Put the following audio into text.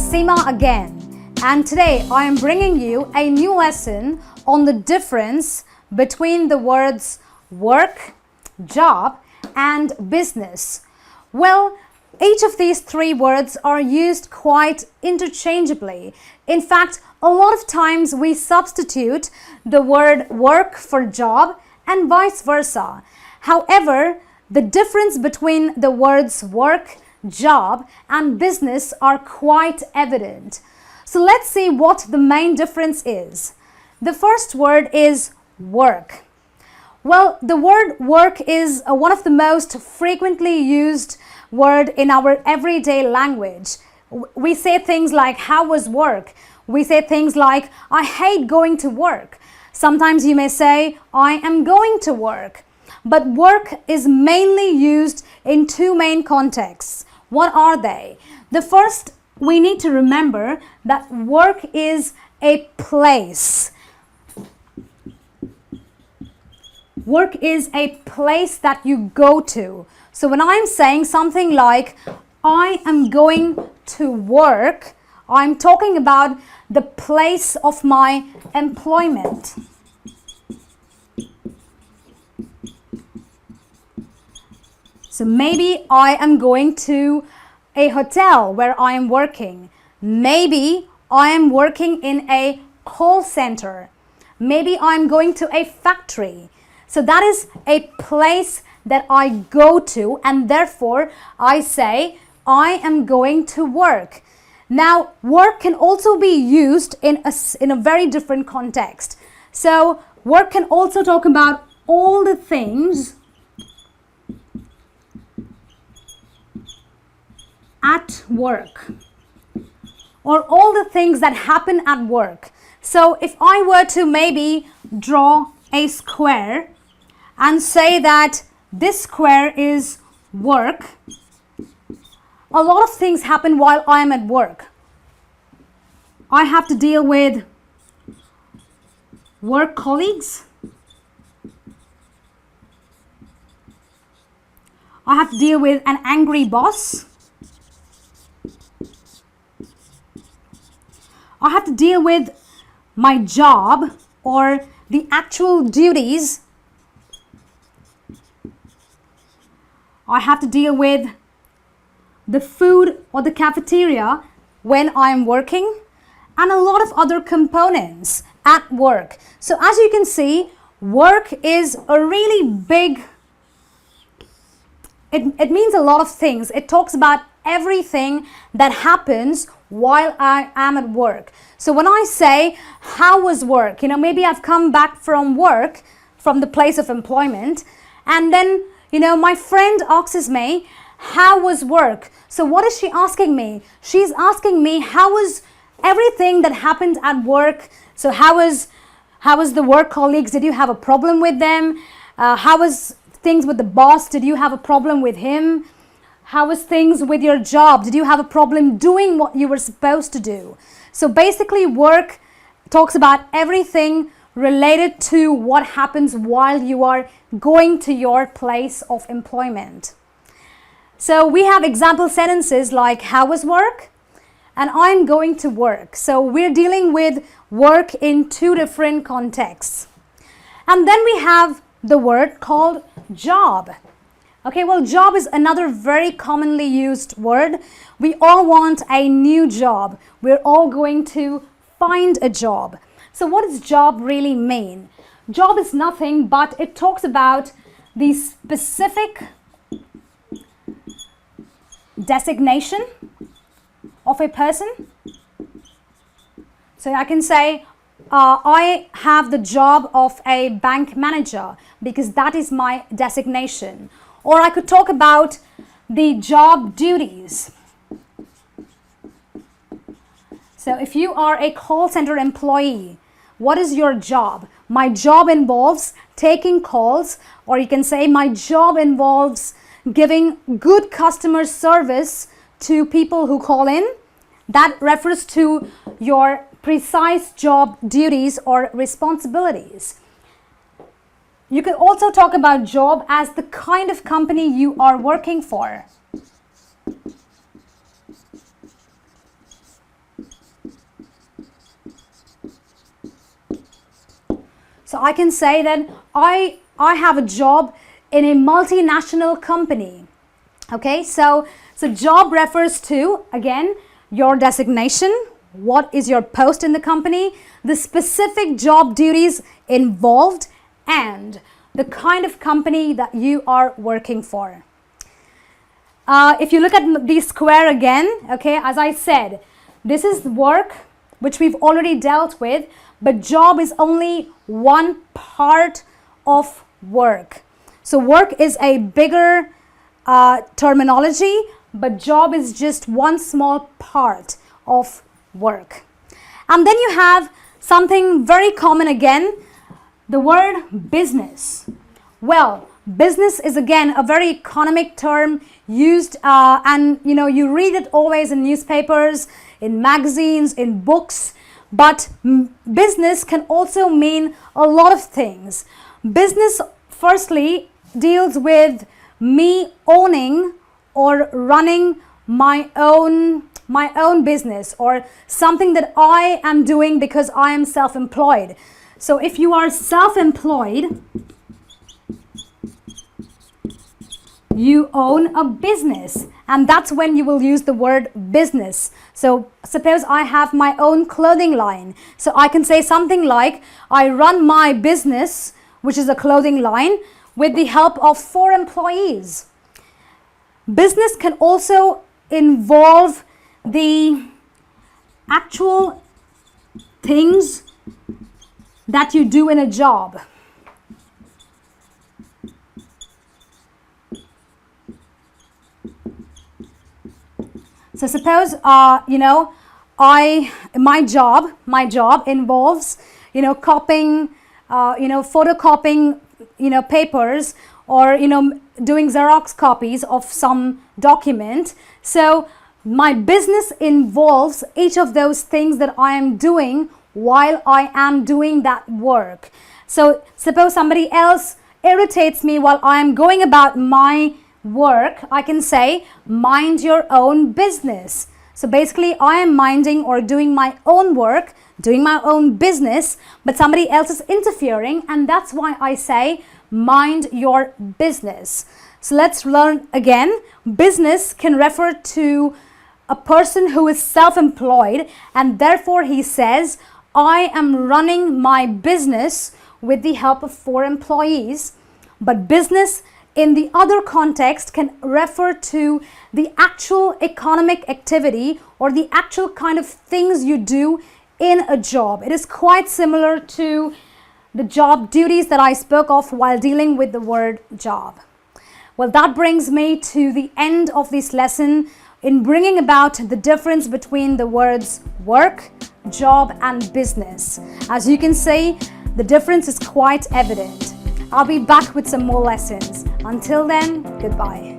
Ceema again, and today I am bringing you a new lesson on the difference between the words work, job and business. Well, each of these three words are used quite interchangeably. In fact, a lot of times we substitute the word work for job and vice versa. However, the difference between the words work, job and business are quite evident. So let's see what the main difference is. The first word is work. Well, the word work is one of the most frequently used word in our everyday language. We say things like, how was work? We say things like, I hate going to work. Sometimes you may say, I am going to work. But work is mainly used in two main contexts. What are they? The first, we need to remember that work is a place. Work is a place that you go to. So when I'm saying something like, I am going to work, I'm talking about the place of my employment. So maybe I am going to a hotel where I am working. Maybe I am working in a call center. Maybe I'm going to a factory. So that is a place that I go to, and therefore I say I am going to work. Now, work can also be used in a very different context. So work can also talk about all the things at work, or all the things that happen at work. So if I were to maybe draw a square and say that this square is work, a lot of things happen while I am at work. I have to deal with work colleagues. I have to deal with an angry boss. I have to deal with my job or the actual duties. I have to deal with the food or the cafeteria when I'm working, and a lot of other components at work. So as you can see, work is a really big, it means a lot of things. It talks about everything that happens while I am at work. So when I say, how was work? Maybe I've come back from work, from the place of employment, and then, my friend asks me, how was work? So what is she asking me? She's asking me, how was everything that happened at work? So how was the work colleagues? Did you have a problem with them? How was things with the boss? Did you have a problem with him? How was things with your job? Did you have a problem doing what you were supposed to do? So basically, work talks about everything related to what happens while you are going to your place of employment. So we have example sentences like, how was work? And I'm going to work. So we're dealing with work in two different contexts. And then we have the word called job. Okay, well, job is another very commonly used word. We all want a new job. We're all going to find a job. So what does job really mean? Job is nothing but it talks about the specific designation of a person. So I can say, I have the job of a bank manager because that is my designation. Or I could talk about the job duties. So if you are a call center employee, what is your job? My job involves taking calls, or you can say my job involves giving good customer service to people who call in. That refers to your precise job duties or responsibilities. You can also talk about job as the kind of company you are working for. So I can say that I have a job in a multinational company. Okay, so job refers to, again, your designation, what is your post in the company, the specific job duties involved, and the kind of company that you are working for. If you look at the square again, okay, as I said, this is work, which we've already dealt with, but job is only one part of work. So work is a bigger terminology, but job is just one small part of work. And then you have something very common again, the word business. Well, business is again a very economic term used and you read it always in newspapers, in magazines, in books, but business can also mean a lot of things. Business firstly deals with me owning or running my own business, or something that I am doing because I am self-employed. So if you are self-employed, you own a business, and that's when you will use the word business. So suppose I have my own clothing line, so I can say something like, I run my business, which is a clothing line, with the help of 4 employees. Business can also involve the actual things that you do in a job. So suppose my job involves copying, photocopying papers, or doing Xerox copies of some document. So my business involves each of those things that I am doing while I am doing that work. So suppose somebody else irritates me while I am going about my work, I can say, mind your own business. So basically I am minding or doing my own work, doing my own business, but somebody else is interfering, and that's why I say mind your business. So let's learn again. Business can refer to a person who is self-employed, and therefore he says, I am running my business with the help of 4 employees. But business in the other context can refer to the actual economic activity or the actual kind of things you do in a job. It is quite similar to the job duties that I spoke of while dealing with the word job. Well, that brings me to the end of this lesson in bringing about the difference between the words work, job, and business. As you can see, the difference is quite evident. I'll be back with some more lessons. Until then, goodbye.